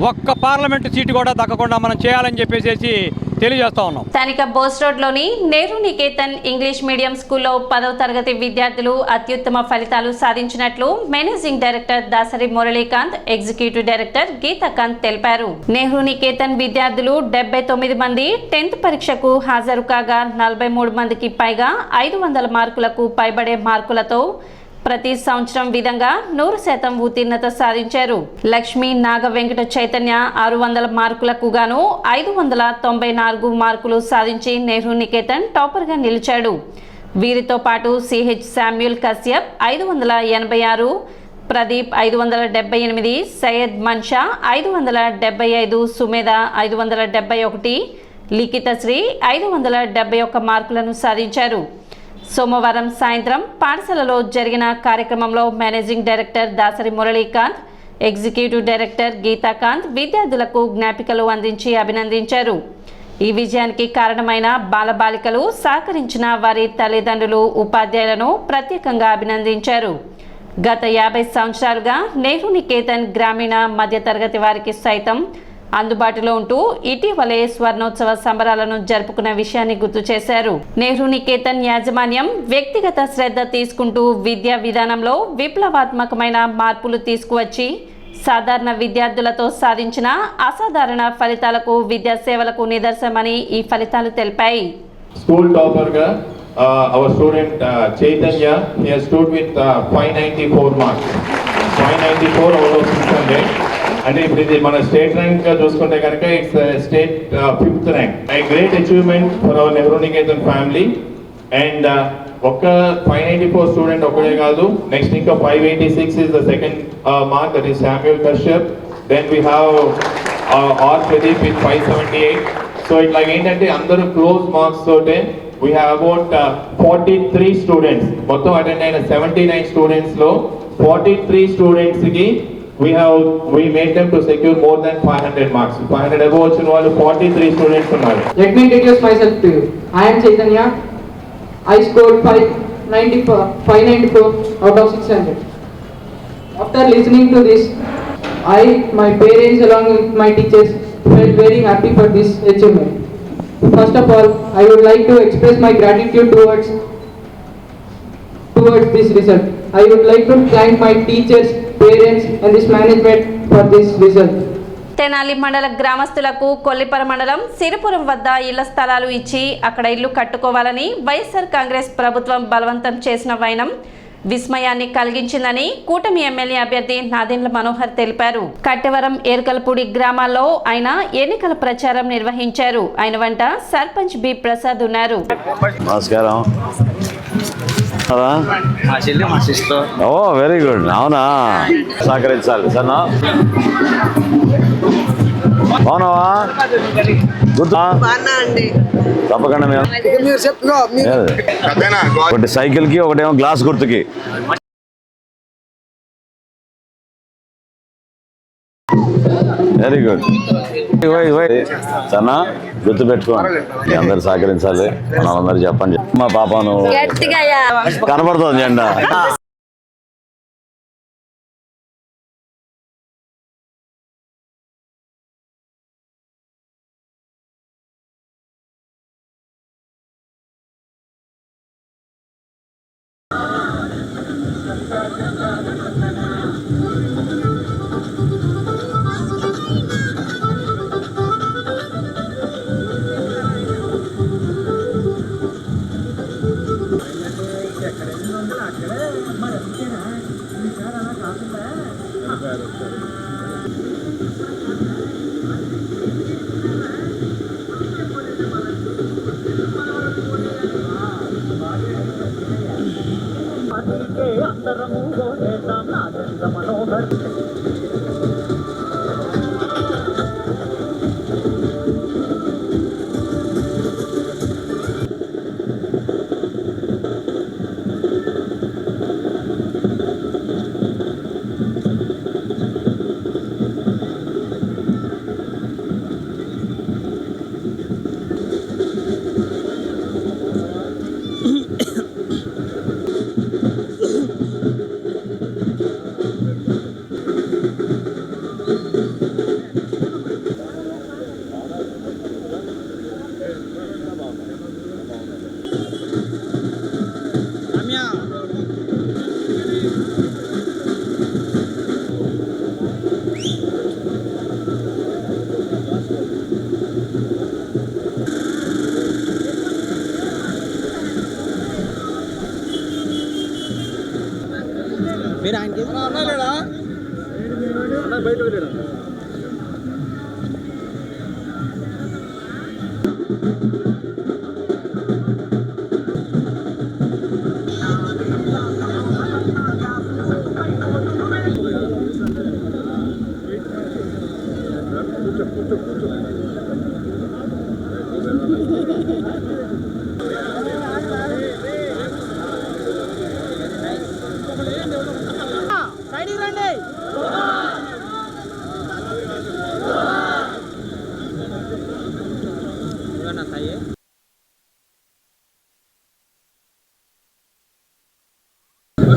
ఒక్క పార్లమెంటు సీటు కూడా దక్కకుండా మనం చేయాలని చెప్పేసి తెలియజేస్తా ఉన్నాం. స్థానిక బోస్ రోడ్లోని నెహ్రూ నికేతన్ ఇంగ్లీష్ మీడియం స్కూల్లో 10వ తరగతి విద్యార్థులు అత్యుత్తమ ఫలితాలు సాధించినట్లు managing director Dasari Muralikanth, executive director Geethakanth తెలిపారు. నెహ్రూ నికేతన్ విద్యార్థులు 79 మంది 10th పరీక్షకు హాజరు కాగా 43 మందికి పైగా 500 మార్కులకు పైబడే మార్కులతో ప్రతి సంవత్సరం విధంగా 100% ఉత్తీర్ణత సాధించారు. లక్ష్మీ నాగ వెంకట చైతన్య 600 మార్కులకు గాను 594 మార్కులు సాధించి నెహ్రూ నికేతన్ టాపర్గా నిలిచాడు. వీరితో పాటు సిహెచ్ శామ్యూల్ కశ్యప్ 586, ప్రదీప్ 578, సయ్యద్ మన్షా 575, సుమేధ 571, లిఖితశ్రీ 571 మార్కులను సాధించారు. సోమవారం సాయంత్రం పాఠశాలలో జరిగిన కార్యక్రమంలో managing director Dasari Muralikanth, executive director Geethakanth విద్యార్థులకు జ్ఞాపికలు అందించి అభినందించారు. ఈ విజయానికి కారణమైన బాలబాలికలు, సహకరించిన వారి తల్లిదండ్రులు, ఉపాధ్యాయులను ప్రత్యేకంగా అభినందించారు. గత 50 సంవత్సరాలుగా నెహ్రూ నికేతన్ గ్రామీణ మధ్యతరగతి వారికి సైతం అందుబాటులో ఉంటూ ఇటీవలే స్వర్ణోత్సవ సంబరాలను జరుపుకున్న విషయాన్ని గుర్తు చేశారు. నెహ్రూ నికేతన్ యాజమాన్యం వ్యక్తిగత శ్రద్ధ తీసుకుంటూ విద్యా విధానంలో విప్లవాత్మకమైన మార్పులు తీసుకువచ్చి సాధారణ విద్యార్థులతో సాధించిన అసాధారణ ఫలితాలకు విద్యా సేవలకు నిదర్శనమని ఈ ఫలితాలు తెలిపాయి. స్కూల్ టాపర్ గా our student Chaitanya, he has stood with 594 marks, 594 out of 600. అంటే ఇప్పుడు ఇది మన స్టేట్ ర్యాంక్ గా చూసుకుంటే కనుక it's state 5th rank. A great achievement for our Nehru Niketan family. And ఒక్క 594 స్టూడెంట్ ఒకటే కాదు, నెక్స్ట్ ఇంకా 586 is the second mark, that is Samuel Kashyap. Then we have R Pradeep with 578. So ఇట్లా ఏంటంటే అందరూ క్లోజ్ మార్క్స్ తోటే we have about 43 students. మొత్తం attend అయిన 79 స్టూడెంట్స్ లో 43 స్టూడెంట్స్ కి we made them to secure more than 500 marks. 500 above వచ్చిన వాళ్ళు 43 స్టూడెంట్స్ ఉన్నారు. Let me introduce myself to you. I am Chaitanya. I scored 594 out of 600. After listening to this, my parents along with my teachers felt very happy for this achievement. First of all, I would like to express my gratitude towards this result. I would like to thank my teachers, parents and this management for this result. Tenali మండల గ్రామస్తులకు కొల్లిపర మండలం సిరిపురం వద్ద ఇళ్ల స్థలాలు ఇచ్చి అక్కడ ఇల్లు కట్టుకోవాలని వైఎస్ఆర్ కాంగ్రెస్ ప్రభుత్వం బలవంతం చేసిన వైనం విస్మయాన్ని కలిగించిందని కూటమి ఎమ్మెల్యే అభ్యర్థి నాదెండ్ల మనోహర్ తెలిపారు. కట్టెవరం ఏర్కలపూడి గ్రామాల్లో ఆయన ఎన్నికల ప్రచారం నిర్వహించారు. ఆయన వెంట సర్పంచ్ బి ప్రసాద్ ఉన్నారు. నమస్కారం. ఓ వెరీ గుడ్. అవునా, సహకరించాలి సన్నా. అవునవా, తప్పకుండా ఒకటి సైకిల్ కి, ఒకటేమో గ్లాస్ గుర్తుకి. Very good. సన్నా గుర్తు పెట్టుకోండి, మీ అందరు సహకరించాలి. మనం అందరు చెప్పండి. మా పాపను కనబడుతుంది జెండా.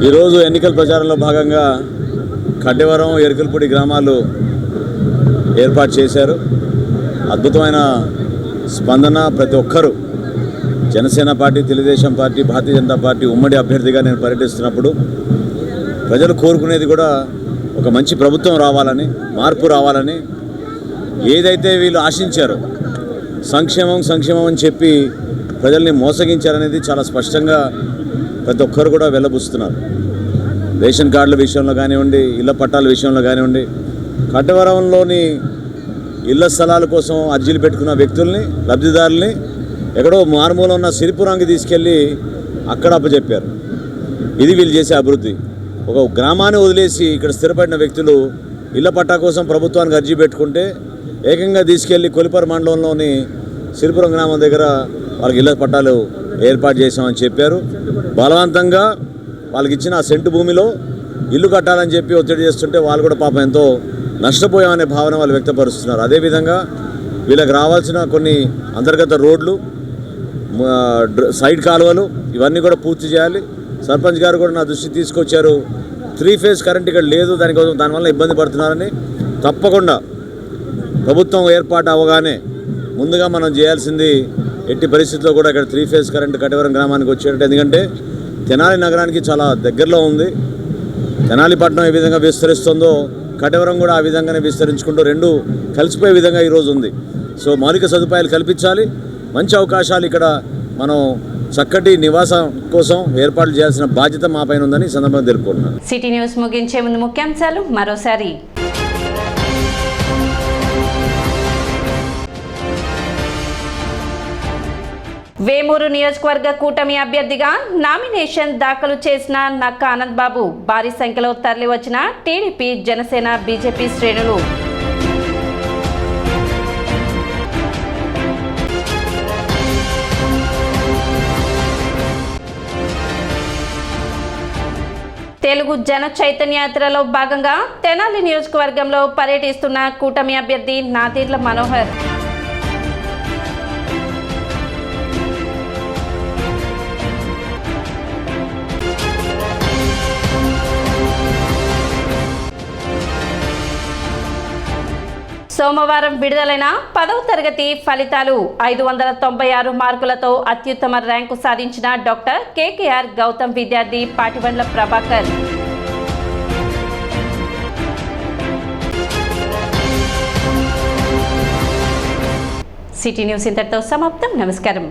ఈరోజు ఎన్నికల ప్రచారంలో భాగంగా కడ్డెవరం, ఎరుకలపూడి గ్రామాలు ఏర్పాటు చేశారు. అద్భుతమైన స్పందన. ప్రతి ఒక్కరూ Janasena party, Telugu Desam party, Bharatiya Janata party ఉమ్మడి అభ్యర్థిగా నేను పర్యటిస్తున్నప్పుడు ప్రజలు కోరుకునేది కూడా ఒక మంచి ప్రభుత్వం రావాలని, మార్పు రావాలని. ఏదైతే వీళ్ళు ఆశించారో సంక్షేమం అని చెప్పి ప్రజల్ని మోసగించారనేది చాలా స్పష్టంగా ప్రతి ఒక్కరు కూడా వెళ్ళబుస్తున్నారు. రేషన్ కార్డుల విషయంలో కానివ్వండి, ఇళ్ల పట్టాల విషయంలో కానివ్వండి, కడ్డవరంలోని ఇళ్ల స్థలాల కోసం అర్జీలు పెట్టుకున్న వ్యక్తుల్ని, లబ్ధిదారుల్ని ఎక్కడో మారుమూల ఉన్న సిరిపురానికి తీసుకెళ్ళి అక్కడ అప్పచెప్పారు. ఇది వీళ్ళు చేసే అభివృద్ధి. ఒక గ్రామాన్ని వదిలేసి ఇక్కడ స్థిరపడిన వ్యక్తులు ఇళ్ల పట్టా కోసం ప్రభుత్వానికి అర్జీ పెట్టుకుంటే ఏకంగా తీసుకెళ్ళి కొలిపర మండలంలోని సిరిపురం గ్రామం దగ్గర వాళ్ళకి ఇళ్ల పట్టాలు ఏర్పాటు చేశామని చెప్పారు. బలవంతంగా వాళ్ళకి ఇచ్చిన ఆ సెంటు భూమిలో ఇల్లు కట్టాలని చెప్పి ఒత్తిడి చేస్తుంటే వాళ్ళు కూడా పాపం ఎంతో నష్టపోయామనే భావన వాళ్ళు వ్యక్తపరుస్తున్నారు. అదేవిధంగా వీళ్ళకి రావాల్సిన కొన్ని అంతర్గత రోడ్లు, సైడ్ కాలువలు ఇవన్నీ కూడా పూర్తి చేయాలి. సర్పంచ్ గారు కూడా నా దృష్టికి తీసుకొచ్చారు. 3 ఫేజ్ కరెంట్ ఇక్కడ లేదు, దానివల్ల ఇబ్బంది పడుతున్నారని. తప్పకుండా ప్రభుత్వం ఏర్పాటు అవగానే ముందుగా మనం చేయాల్సింది ఎట్టి పరిస్థితుల్లో కూడా ఇక్కడ 3 ఫేజ్ కరెంట్ కటవరం గ్రామానికి వచ్చేటట్టు. ఎందుకంటే తెనాలి నగరానికి చాలా దగ్గరలో ఉంది. తెనాలి పట్టణం ఏ విధంగా విస్తరిస్తుందో కటవరం కూడా ఆ విధంగానే విస్తరించుకుంటూ రెండు కలిసిపోయే విధంగా ఈరోజు ఉంది. సో మౌలిక సదుపాయాలు కల్పించాలి. మంచి అవకాశాలు ఇక్కడ మనం చక్కటి నివాసం కోసం ఏర్పాట్లు చేయాల్సిన బాధ్యత మా పైన ఉందని ఈ సందర్భంగా తెలుపుకుంటున్నాను. సిటీ న్యూస్ ముగించే ముందు ముఖ్యాంశాలు మరోసారి. వేమూరు నియోజకవర్గ కూటమి అభ్యర్థిగా నామినేషన్ దాఖలు చేసిన నక్క ఆనంద్ బాబు భారీ సంఖ్యలో తరలివచ్చిన టీడీపీ, జనసేన, బీజేపీ శ్రేణులు. తెలుగు జన చైతన్య యాత్రలో భాగంగా తెనాలి నియోజకవర్గంలో పర్యటిస్తున్న కూటమి అభ్యర్థి నాదెండ్ల మనోహర్. సోమవారం విడుదలైన 10వ తరగతి ఫలితాలు 596 మార్కులతో అత్యుత్తమ ర్యాంకు సాధించిన డాక్టర్ కేకేఆర్ గౌతమ్ విద్యార్థి పాటిబండ్ల ప్రభాకర్. సిటీ న్యూస్ ఇంతటితో సమాప్తం. నమస్కారం.